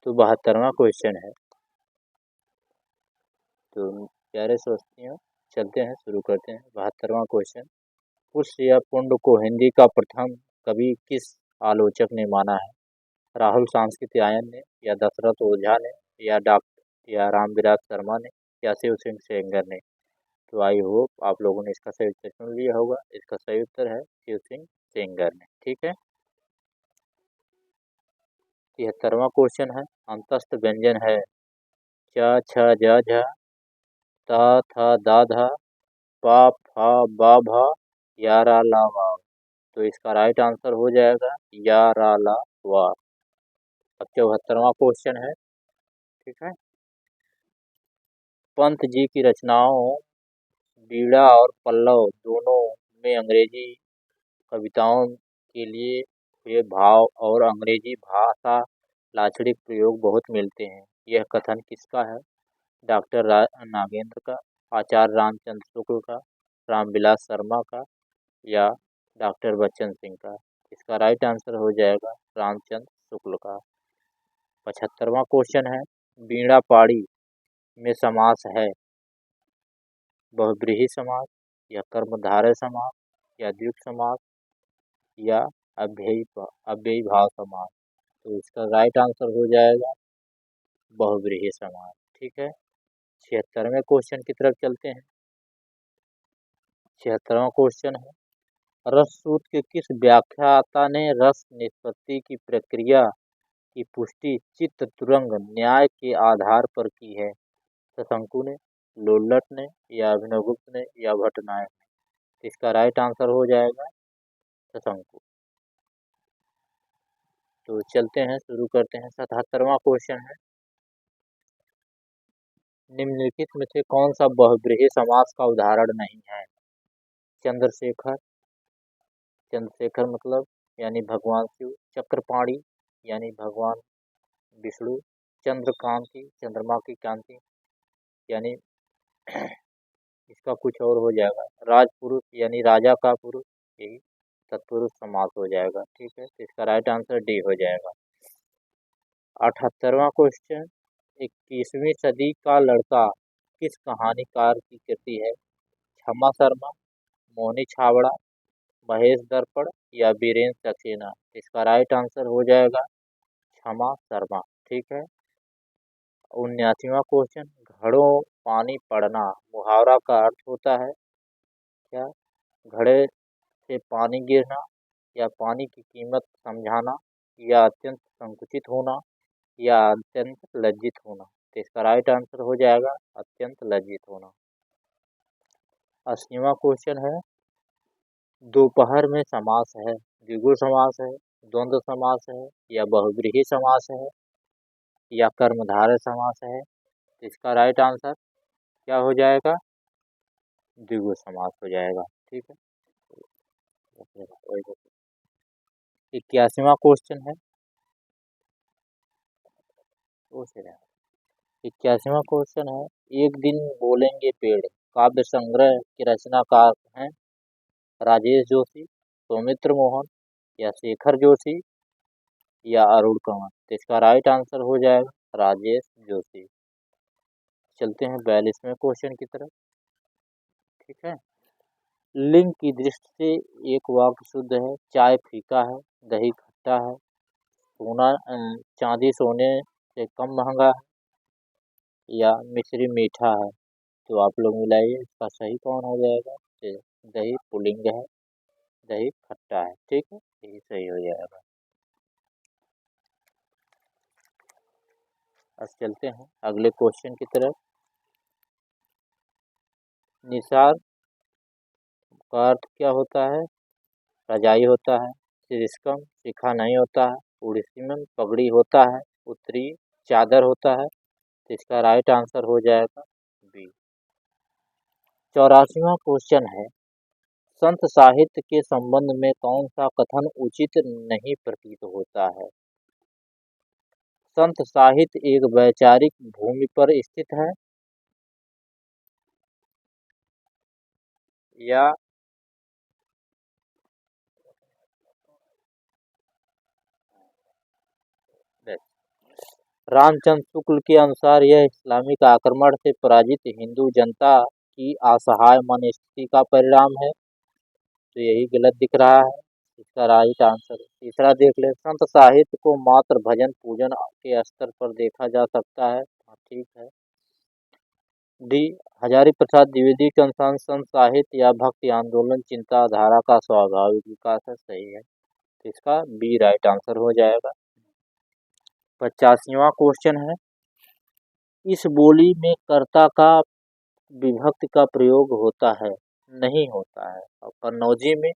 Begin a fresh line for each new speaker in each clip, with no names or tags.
तो 72वां क्वेश्चन है। तो प्यारे दोस्तियों, चलते हैं, शुरू करते हैं। 72वां क्वेश्चन, पुष्य या पुंड को हिंदी का प्रथम कवि किस आलोचक ने माना है? राहुल सांस्कृत्यायन ने, या दशरथ ओझा ने, या रामविलास शर्मा ने, या शिव सिंह सेंगर ने? तो आई होप आप लोगों ने इसका सही उत्तर सुन लिया होगा। इसका सही उत्तर है शिव सिंह सेंगर ने। ठीक है। 73वां क्वेश्चन है, अंतस्थ व्यंजन है च छ ज झ त थ द ध प फ ब भ या रा ला वाव। तो इसका राइट आंसर हो जाएगा या रा ला वाव। अब 74वां क्वेश्चन है। ठीक है। पंत जी की रचनाओं बीड़ा और पल्लव दोनों में अंग्रेजी कविताओं के लिए ये भाव और अंग्रेजी भाषा लाक्षणिक प्रयोग बहुत मिलते हैं। यह कथन किसका है? डॉक्टर नागेंद्र का, आचार्य रामचंद्र शुक्ल का, रामविलास शर्मा का, या डॉक्टर बच्चन सिंह का? इसका राइट आंसर हो जाएगा रामचंद्र शुक्ल का। 75वां क्वेश्चन है, बीड़ा पाड़ी में समास है बहुब्रीहि समास, या कर्मधारय समास, या द्वित्व समास, या अव्ययी भाव समास? तो इसका राइट आंसर हो जाएगा बहुब्रीहि समास। ठीक है। 76वें क्वेश्चन की तरफ चलते हैं। 76वां क्वेश्चन है, रस सूत्र के किस व्याख्याता ने रस निष्पत्ति की प्रक्रिया की पुष्टि चित्त तुरंग न्याय के आधार पर की है? शशंकु ने, लोल्लट ने, या अभिनवगुप्त ने, या भट्टनायक ने? इसका राइट आंसर हो जाएगा शशंकु। तो चलते हैं, शुरू करते हैं। 77वां क्वेश्चन है, निम्नलिखित में से कौन सा बहुब्रीहि समास का उदाहरण नहीं है? चंद्रशेखर, चंद्रशेखर मतलब यानी भगवान शिव, चक्रपाणी यानी भगवान विष्णु, चंद्रकांति चंद्रमा की कांति यानी इसका कुछ और हो जाएगा, राजपुरुष यानी राजा का पुरुष, यही तत्पुरुष समास हो जाएगा। ठीक है। तो इसका राइट आंसर डी हो जाएगा। 78वां क्वेश्चन, 21वीं सदी का लड़का किस कहानीकार की कृति है? क्षमा शर्मा, मोहनी छाबड़ा, महेश दर्पण, या बीरेन्द्र सक्सेना? इसका राइट आंसर हो जाएगा क्षमा शर्मा। ठीक है। 79वां क्वेश्चन, घड़ों पानी पड़ना मुहावरा का अर्थ होता है क्या? घड़े से पानी गिरना, या पानी की कीमत समझाना, या अत्यंत संकुचित होना, या अत्यंत लज्जित होना? तो इसका राइट आंसर हो जाएगा अत्यंत लज्जित होना। 80वां क्वेश्चन है, दोपहर में समास है द्विगु समास है, द्वंद्व समास है, या बहुब्रीहि समास है, या कर्मधारय समास है? इसका राइट आंसर क्या हो जाएगा? द्विगु समास हो जाएगा। ठीक है। 81वां क्वेश्चन है, 81वां क्वेश्चन है, एक दिन बोलेंगे पेड़ काव्य संग्रह के रचनाकार हैं राजेश जोशी, सौमित्र मोहन, या शेखर जोशी, या अरुण कंवर? तो इसका राइट आंसर हो जाएगा राजेश जोशी। चलते हैं 42वें क्वेश्चन की तरफ। ठीक है। लिंग की दृष्टि से एक वाक्य शुद्ध है, चाय फीका है, दही खट्टा है, सोना चांदी सोने से कम महंगा है, या मिश्री मीठा है? तो आप लोग मिलाइए, इसका सही कौन हो जाएगा? तो दही पुल्लिंग है, दही खट्टा है। ठीक है, यही सही हो जाएगा। अब चलते हैं अगले क्वेश्चन की तरफ। निसार का अर्थ क्या होता है? रजाई होता है। सिरिस्कम शिखा नहीं होता है। उड़ीसी में पगड़ी होता है। उत्तरी चादर होता है। तो इसका राइट आंसर हो जाएगा बी। 84वां क्वेश्चन है, संत साहित्य के संबंध में कौन सा कथन उचित नहीं प्रतीत होता है? संत साहित्य एक वैचारिक भूमि पर स्थित है, या रामचंद्र शुक्ल के अनुसार यह इस्लामिक आक्रमण से पराजित हिंदू जनता की असहाय मनस्थिति का परिणाम है। तो यही गलत दिख रहा है, इसका राइट आंसर। तीसरा देख ले, संत साहित्य को मात्र भजन पूजन के स्तर पर देखा जा सकता है। हाँ, ठीक है। डी, हजारी प्रसाद द्विवेदी के अनुसार संत साहित्य या भक्ति आंदोलन चिंताधारा का स्वाभाविक विकास है। सही है, तो इसका बी राइट आंसर हो जाएगा। 85वां क्वेश्चन है, इस बोली में कर्ता का विभक्ति का प्रयोग होता है? नहीं होता है। और कन्नौजी में,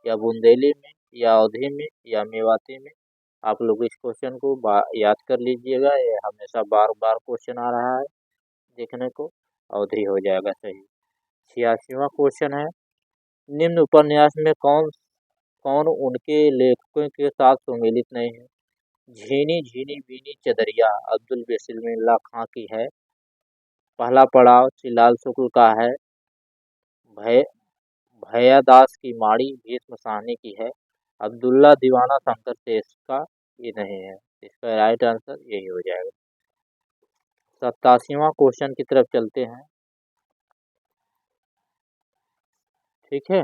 या बुंदेली में, या अवधी में, या मेवाती में? आप लोग इस क्वेश्चन को याद कर लीजिएगा, ये हमेशा बार बार क्वेश्चन आ रहा है देखने को। अवधी हो जाएगा सही। 86वां क्वेश्चन है, निम्न उपन्यास में कौन कौन उनके लेखकों के साथ सुमेलित नहीं है? झीनी झीनी बीनी चदरिया अब्दुल बिस्मिल्लाह खां की है। पहला पड़ाव श्रीलाल शुक्ल का है। भय भैयादास की माड़ी भीष्म साहनी की है। अब्दुल्ला दीवाना शंकर शेष का ये नहीं है। इसका राइट आंसर यही हो जाएगा। 87वां क्वेश्चन की तरफ चलते हैं। ठीक है,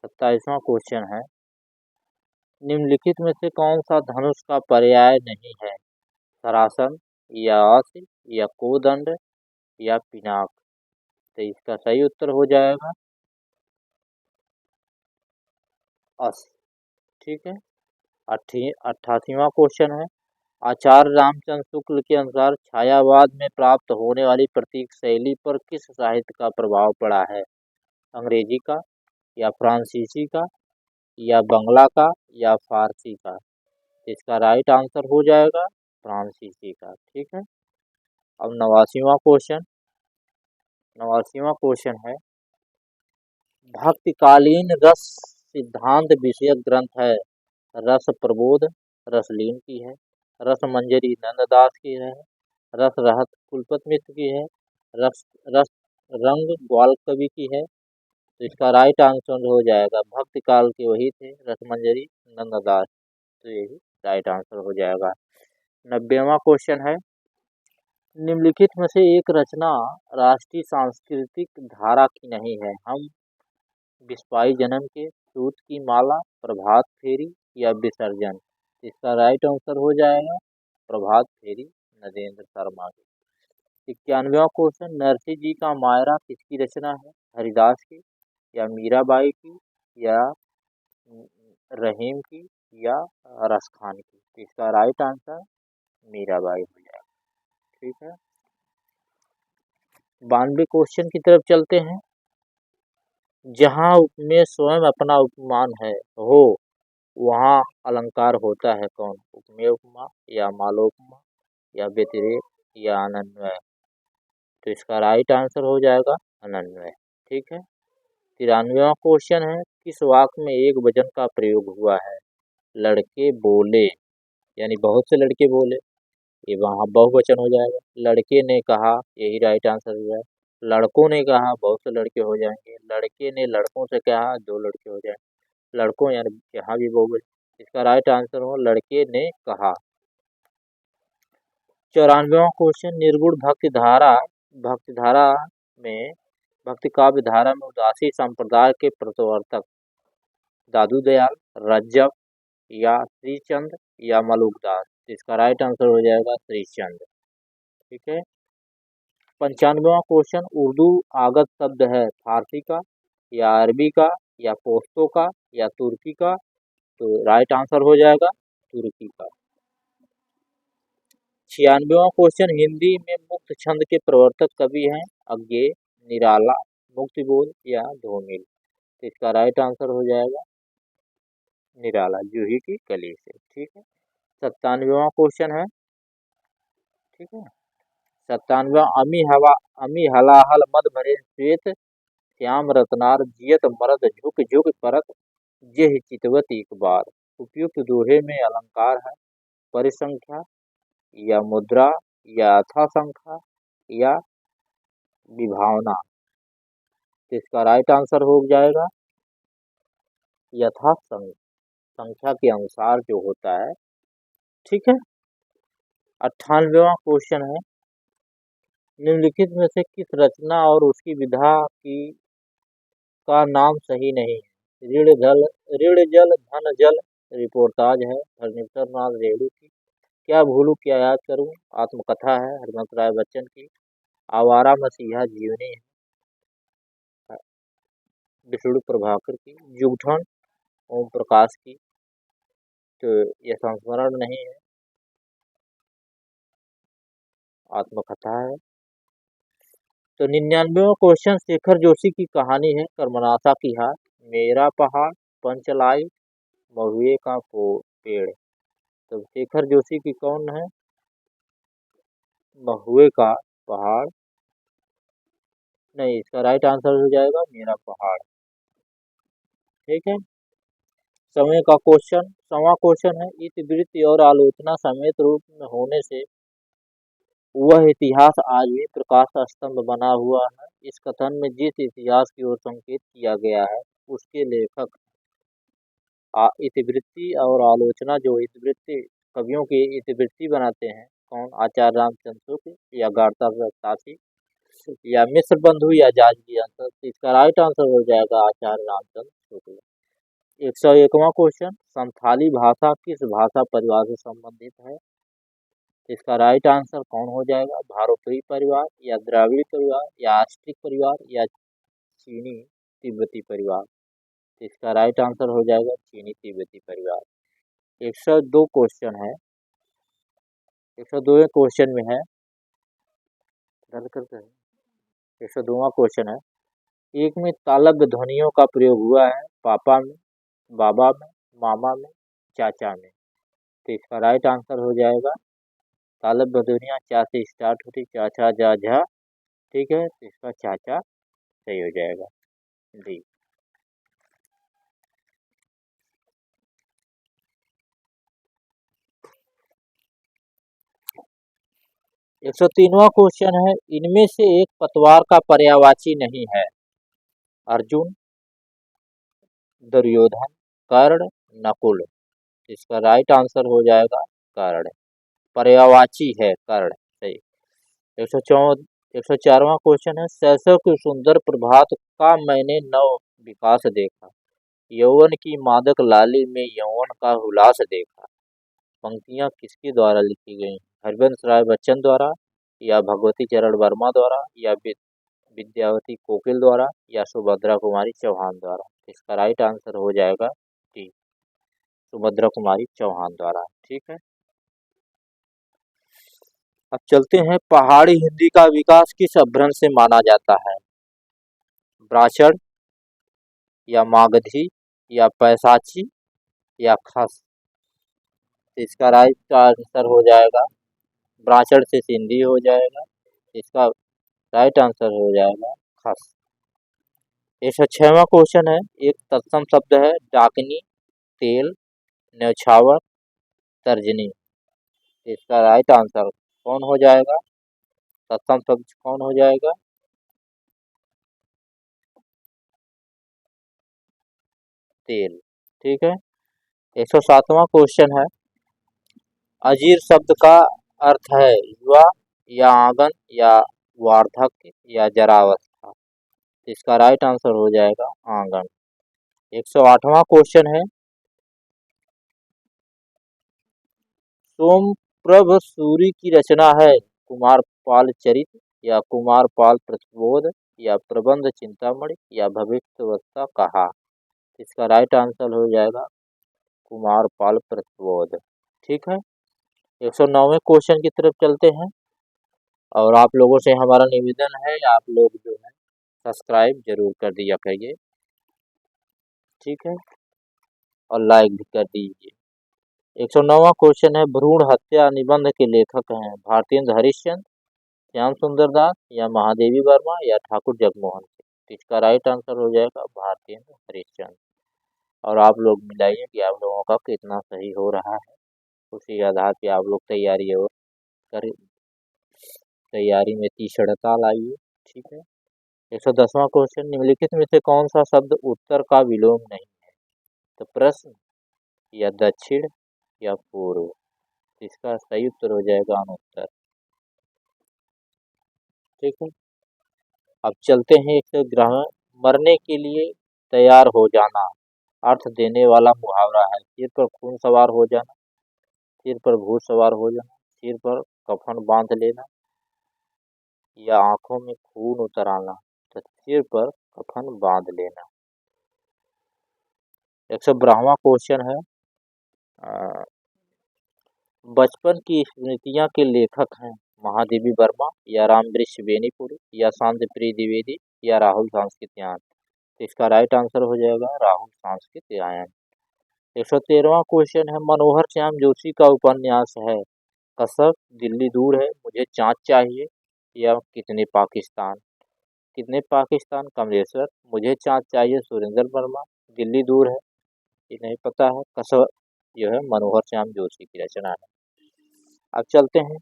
27वां क्वेश्चन है, निम्नलिखित में से कौन सा धनुष का पर्याय नहीं है? सरासन, या अस, या कोदंड, या पिनाक? तो इसका सही उत्तर हो जाएगा अस। ठीक है। 88वां क्वेश्चन है, आचार्य रामचंद्र शुक्ल के अनुसार छायावाद में प्राप्त होने वाली प्रतीक शैली पर किस साहित्य का प्रभाव पड़ा है? अंग्रेजी का, या फ्रांसीसी का, या बंगला का, या फारसी का? इसका राइट आंसर हो जाएगा फ्रांसीसी का। ठीक है। अब 89वां क्वेश्चन है, भक्तिकालीन रस सिद्धांत विषयक ग्रंथ है? रस प्रबोध रसलीन की है। रस मंजरी नंददास की है। रस रहत कुलपत मित्र की है। रस रस रंग ग्वाल कवि की है। तो इसका राइट आंसर हो जाएगा, भक्ति काल के वही थे रसमंजरी नंददास। तो यही राइट आंसर हो जाएगा। 90वां क्वेश्चन है, निम्नलिखित में से एक रचना राष्ट्रीय सांस्कृतिक धारा की नहीं है? हम बिस्वाई जन्म के, सूत की माला, प्रभात फेरी, या विसर्जन? इसका राइट आंसर हो जाएगा प्रभात फेरी नरेंद्र शर्मा की। 91वां क्वेश्चन, नरसिंह जी का मायरा किसकी रचना है? हरिदास की, या मीराबाई की, या रहीम की, या रसखान की? इसका राइट आंसर मीराबाई हो जाएगा। ठीक है। 92 क्वेश्चन की तरफ चलते हैं। जहाँ उपमेय स्वयं अपना उपमान है हो, वहाँ अलंकार होता है कौन? उपमेय उपमा, या मालोपमा, या व्यतिरेक, या अनन्वय? तो इसका राइट आंसर हो जाएगा अनन्वय। ठीक है। 93वां क्वेश्चन है, किस वाक्य में एक वचन का प्रयोग हुआ है? लड़के बोले, यानी बहुत से लड़के बोले, ये वहाँ बहुवचन हो जाएगा। लड़के ने कहा, यही राइट आंसर हो जाएगा। लड़कों ने कहा, बहुत से लड़के हो जाएंगे। लड़के ने लड़कों से कहा, दो लड़के हो जाएंगे। लड़कों यानी यहाँ भी बहुवचन। इसका राइट आंसर हो लड़के ने कहा। 94वां क्वेश्चन, निर्गुण भक्ति धारा में भक्ति काव्य धारा में उदासी संप्रदाय के प्रवर्तक दादू दयाल, रज्जब, या श्रीचंद, या मलुकदास? इसका राइट आंसर हो जाएगा श्रीचंद। ठीक है। 95वां क्वेश्चन, उर्दू आगत शब्द है फारसी का, या अरबी का, या पोस्तो का, या तुर्की का? तो राइट आंसर हो जाएगा तुर्की का। 96वां क्वेश्चन, हिंदी में मुक्त छंद के प्रवर्तक कवि हैं? अज्ञे, निराला, मुक्तिबोध, या धूमिल? तो इसका राइट आंसर हो जाएगा निराला, जूही की कली से। ठीक है। 97वां क्वेश्चन है। ठीक है। 97वां, अमी हलाहल मद भरे श्वेत श्याम रत्नार जियत मरद झुक झुक परत जेह चितवत एक बार? उपयुक्त दोहे में अलंकार है? परिसंख्या, या मुद्रा, या अथा संख्या, या विभावना? तो इसका राइट आंसर हो जाएगा यथा संख्या के अनुसार जो होता है। ठीक है। 98वां क्वेश्चन है, निम्नलिखित में से किस रचना और उसकी विधा की का नाम सही नहीं है? ऋण जल धन जल रिपोर्टाज है धर्मेंद्र नाथ रेणु की। क्या भूलूं क्या याद करूं आत्मकथा है हरवंश राय बच्चन की। आवारा मसीहा जीवनी है विष्णु प्रभाकर की। युगठन ओम प्रकाश की। तो यह संस्मरण नहीं है, आत्मकथा है। तो 99वां क्वेश्चन, शेखर जोशी की कहानी है कर्मनाशा की हार, मेरा पहाड़, पंचलाई, महुए का पेड़। तो शेखर जोशी की कौन है? महुए का पहाड़ नहीं, इसका राइट आंसर हो जाएगा मेरा पहाड़। ठीक है। समय का क्वेश्चन, 100वां क्वेश्चन है, इतिवृत्ति और आलोचना समेत रूप में होने से वह इतिहास आज भी प्रकाश स्तंभ बना हुआ है। इस कथन में जिस इतिहास की ओर संकेत किया गया है उसके लेखक। इतिवृत्ति और आलोचना, जो इतिवृत्ति कवियों की इतिवृत्ति बनाते हैं, कौन? आचार्य रामचंद्र शुक्ल या गाड़ता ताशी या मिश्र बंधु या जाजगी आंसर। इसका राइट आंसर हो जाएगा आचार्य रामचंद्र शुक्ल। 101वां क्वेश्चन, संथाली भाषा किस भाषा परिवार से संबंधित है? इसका राइट आंसर कौन हो जाएगा? भारोपरी परिवार या द्राविड़ी परिवार या आस्ट्रिक परिवार या चीनी तिब्बती परिवार। इसका राइट आंसर हो जाएगा चीनी तिब्बती परिवार। 102 क्वेश्चन है, 102वें क्वेश्चन में है, रद्द करते हैं। 102वां क्वेश्चन है, एक में तालव्य ध्वनियों का प्रयोग हुआ है, पापा में, बाबा में, मामा में, चाचा में। तो इसका राइट आंसर हो जाएगा तालव्य ध्वनियाँ चा से स्टार्ट होती, चाचा जा झा। ठीक है, तो इसका चाचा सही हो जाएगा डी। 103वां क्वेश्चन है, इनमें से एक पतवार का पर्यायवाची नहीं है? अर्जुन, दुर्योधन, कर्ण, नकुल। इसका राइट आंसर हो जाएगा कर्ण। पर्यायवाची है कर्ण, सही। 104वां क्वेश्चन है, शैशव के सुंदर प्रभात का मैंने नव विकास देखा, यौवन की मादक लाली में यौवन का हुलास देखा। पंक्तियां किसके द्वारा लिखी गई? हरवंश राय बच्चन द्वारा या भगवती चरण वर्मा द्वारा या विद्यावती कोकिल द्वारा या सुभद्रा कुमारी चौहान द्वारा। इसका राइट आंसर हो जाएगा डी, सुभद्रा कुमारी चौहान द्वारा। ठीक है। अब चलते हैं, पहाड़ी हिंदी का विकास किस अभ्रंश से माना जाता है? ब्राह्मण या मागधी या पैसाची या खस। इसका राइट आंसर हो जाएगा ब्राह्मण से सिंधी हो जाएगा। इसका राइट आंसर हो जाएगा खस। 106वां क्वेश्चन है, एक तत्सम शब्द है, डाकनी, तेल, न्यौछावर, तर्जनी। इसका राइट आंसर कौन हो जाएगा? तत्सम शब्द कौन हो जाएगा? तेल। ठीक है। 107वां क्वेश्चन है, अजीर शब्द का अर्थ है युवा या आंगन या वार्धक्य या जरावस्था। इसका राइट आंसर हो जाएगा आंगन। 108वां क्वेश्चन है, सोमप्रभ सूरी की रचना है कुमार पाल चरित या कुमार पाल प्रतिबोध या प्रबंध चिंतामणि या भविष्यवक्ता कहा। इसका राइट आंसर हो जाएगा कुमार पाल प्रतिबोध। ठीक है। 109वें क्वेश्चन की तरफ चलते हैं, और आप लोगों से हमारा निवेदन है, आप लोग जो है सब्सक्राइब जरूर कर दिया करिए। ठीक है, और लाइक भी कर दीजिए। 109वां क्वेश्चन है, भ्रूण हत्या निबंध के लेखक हैं भारतेंद्र हरिश्चंद्र, श्याम सुंदर दास या महादेवी वर्मा या ठाकुर जगमोहन सिंह। इसका राइट आंसर हो जाएगा भारतेंद्र हरिश्चंद्र। और आप लोग मिलाइए कि आप लोगों का कितना सही हो रहा है, उसी आधार पे आप लोग तैयारी और करें, तैयारी में तीक्ष्णता लाइए। ठीक है। 110वां क्वेश्चन, निम्नलिखित में से कौन सा शब्द उत्तर का विलोम नहीं है? तो प्रश्न या दक्षिण या पूर्व। इसका सही उत्तर हो जाएगा अनुत्तर। ठीक है, अब चलते हैं एक ग्रह। मरने के लिए तैयार हो जाना अर्थ देने वाला मुहावरा है। सिर पर खून सवार हो जाना, सिर पर भूत सवार हो जाना, सिर पर कफन बांध लेना, या आंखों में खून उतर आना। तो सिर पर कफन बांध लेना। 112वां क्वेश्चन है, अ, बचपन की स्मृतियां के लेखक हैं महादेवी वर्मा या रामवृक्ष बेनीपुरी या शांति प्रिय द्विवेदी या राहुल सांस्कृत्यायन। तो इसका राइट आंसर हो जाएगा राहुल सांस्कृत्यायन। 113वां क्वेश्चन है, मनोहर श्याम जोशी का उपन्यास है कसक, दिल्ली दूर है, मुझे चाँद चाहिए, या कितने पाकिस्तान। कितने पाकिस्तान कमलेश्वर, मुझे चाँद चाहिए सुरेंद्र वर्मा, दिल्ली दूर है ये नहीं पता है, कसक जो है मनोहर श्याम जोशी की रचना है। अब चलते हैं,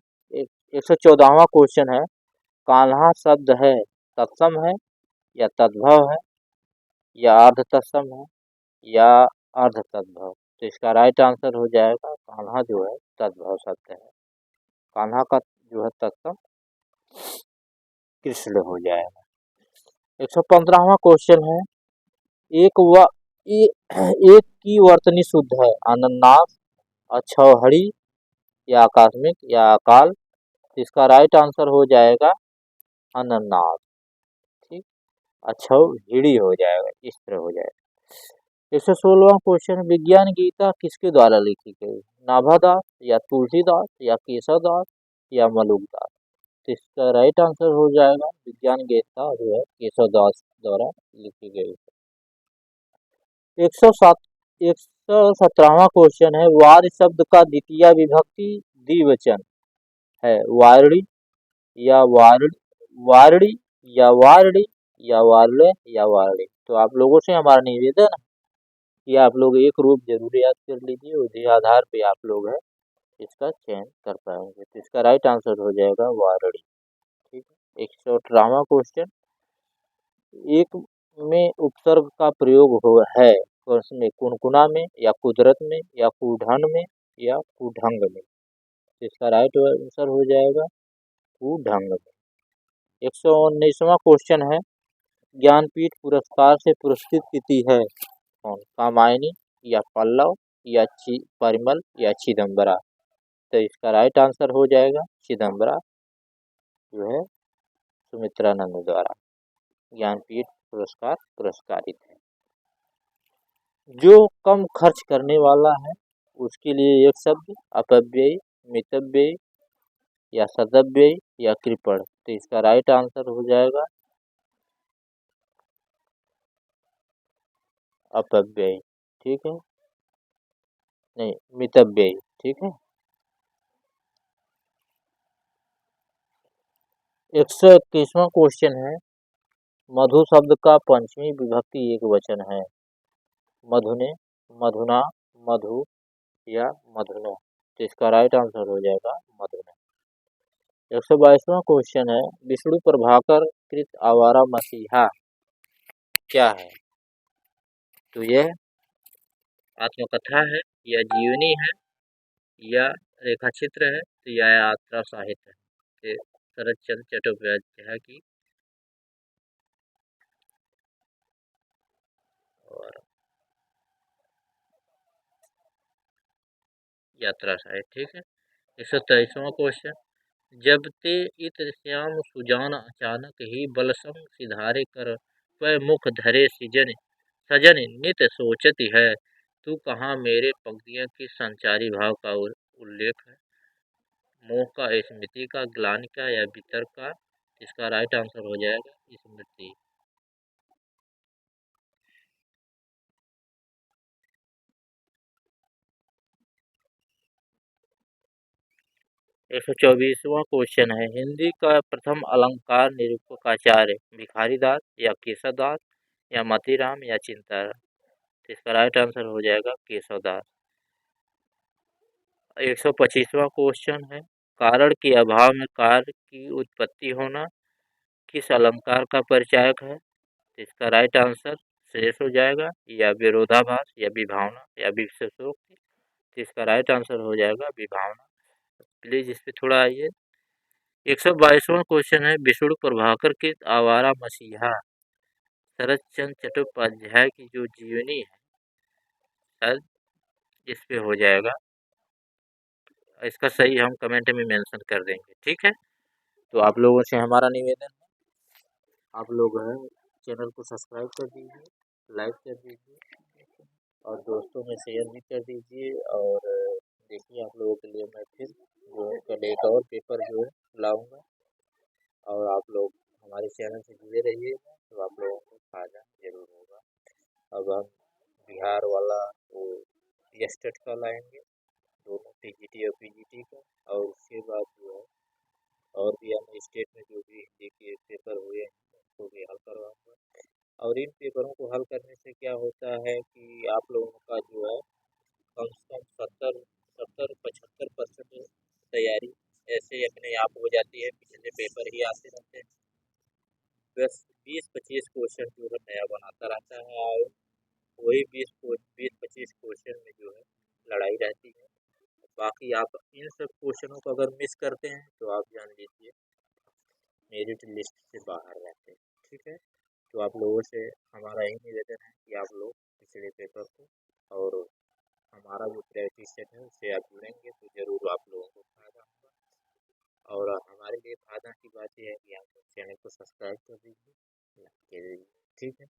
114वां क्वेश्चन है, कान्हा शब्द है तत्सम है या तद्भव है या अर्ध तत्सम है या अर्ध तद्भव। तो इसका राइट आंसर हो जाएगा कान्हा जो है तद्भव शब्द है। कान्हा का जो है तत्सम कृष्ण हो जाएगा। 115वां क्वेश्चन है, एक व एक की वर्तनी शुद्ध है अनन्नास, अछौहड़ी या आकस्मिक या अकाल। इसका राइट आंसर हो जाएगा अनन्नास। ठीक, अछौहिड़ी हो जाएगा, इस तरह हो जाएगा। 116वां क्वेश्चन, विज्ञान गीता किसके द्वारा लिखी गई, नाभादास या तुलसीदास या केशवदास या मलुकदास। तो इसका राइट आंसर हो जाएगा विज्ञान गीता जो है केशवदास द्वारा लिखी गई। 117वां क्वेश्चन है, वार शब्द का द्वितीय विभक्ति द्विवचन है वारड़ी या वारड़ी या वारड़ी या वारले या वारड़ी। तो आप लोगों से हमारा निवेदन है कि आप लोग एक रूप जरूर याद कर लीजिए, उसी आधार पे आप लोग है इसका चयन कर पाएंगे। तो इसका राइट आंसर हो जाएगा वारड़ी। ठीक है, 118वां क्वेश्चन, एक में उपसर्ग का प्रयोग हो है उसमें कुनकुना में या कुदरत में या कुढ़न में या कुढंग में। तो इसका राइट आंसर हो जाएगा कुढंग में। 119वां क्वेश्चन है, ज्ञानपीठ पुरस्कार से पुरस्कृत कृति है कौन, कामायनी या पल्लव या परिमल या चिदम्बरा। तो इसका राइट आंसर हो जाएगा चिदम्बरा जो है सुमित्रानंद द्वारा ज्ञानपीठ पुरस्कार पुरस्कारित है। जो कम खर्च करने वाला है उसके लिए एक शब्द अपव्ययी, मितव्ययी या सदव्ययी या कृपण। तो इसका राइट आंसर हो जाएगा अपव्ययी। ठीक है, नहीं मितव्ययी। ठीक है, 121वां क्वेश्चन है, मधु शब्द का पंचमी विभक्ति एक वचन है मधुने, मधुना, मधु या मधुनो। तो इसका राइट आंसर हो जाएगा मधुने। 122वां क्वेश्चन है, विष्णु प्रभाकर कृत आवारा मसीहा क्या है। तो यह आत्मकथा है या जीवनी है या रेखाचित्र है तो यह यात्रा साहित्य है। शरद चंद्र चट्टोपाध्याय की और यात्रा साहित्य। ठीक है, 123वां क्वेश्चन, जब ते इत श्याम सुजान अचानक ही बलसम सिधारे कर वह मुख धरे सजन सजन नित सोचती है तू कहाँ मेरे पंक्तियों की संचारी भाव का उल्लेख है, मोह का, स्मृति का, ग्लानि का या वितर्क का। इसका राइट आंसर हो जाएगा स्मृति। 124वां क्वेश्चन है, हिंदी का प्रथम अलंकार निरूपक आचार्य भिखारीदास या केशवदास या मतीराम या चिंताराम। इसका राइट आंसर हो जाएगा केशवदास। 125वां क्वेश्चन है, कारण के अभाव में कार्य की उत्पत्ति होना किस अलंकार का परिचायक है। इसका राइट आंसर शेष हो जाएगा या विरोधाभास या विभावना या विशेषोक्ति। इसका राइट आंसर हो जाएगा विभावना। प्लीज़ इस पे थोड़ा आइए। 122वां क्वेश्चन है, विष्णु प्रभाकर के आवारा मसीहा शरद चंद्र चट्टोपाध्याय की जो जीवनी है, शायद इस पे हो जाएगा। इसका सही हम कमेंट में मेंशन कर देंगे, ठीक है। तो आप लोगों से हमारा निवेदन है, आप लोग हैं चैनल को सब्सक्राइब कर दीजिए, लाइक कर दीजिए और दोस्तों में शेयर भी कर दीजिए। और देखिए आप लोगों के लिए मैं फिर जो है कल एक और पेपर जो है लाऊंगा, और आप लोग हमारे चैनल से जुड़े रहिएगा तो आप लोगों को फायदा जरूर होगा। अब हम बिहार वाला वो टेट का लाएंगे, दोनों टीजीटी और पीजीटी का, और उसके बाद जो है और भी हम स्टेट में जो भी हिंदी के पेपर हुए हैं उनको भी हल करवाऊंगा। और इन पेपरों को हल करने से क्या होता है कि आप लोगों का जो है कम से कम 70-75% तैयारी ऐसे अपने आप हो जाती है, पिछले पेपर ही आते रहते हैं। बस 20-25 क्वेश्चन जो है नया बनाता रहता है, और वही 20-25 क्वेश्चन में जो है लड़ाई रहती है। बाकी आप इन सब क्वेश्चनों को अगर मिस करते हैं तो आप जान लीजिए मेरिट लिस्ट से बाहर रहते हैं, ठीक है। तो आप लोगों से हमारा यही निवेदन है कि आप लोग पिछले पेपर को और हमारा जो प्रैक्टिस सेट है उससे आप जुड़ेंगे तो ज़रूर आप लोगों को फायदा होगा। और हमारे लिए फायदा की बात यह है कि आप चैनल को सब्सक्राइब कर दीजिए, लाइक कर दीजिए, ठीक है।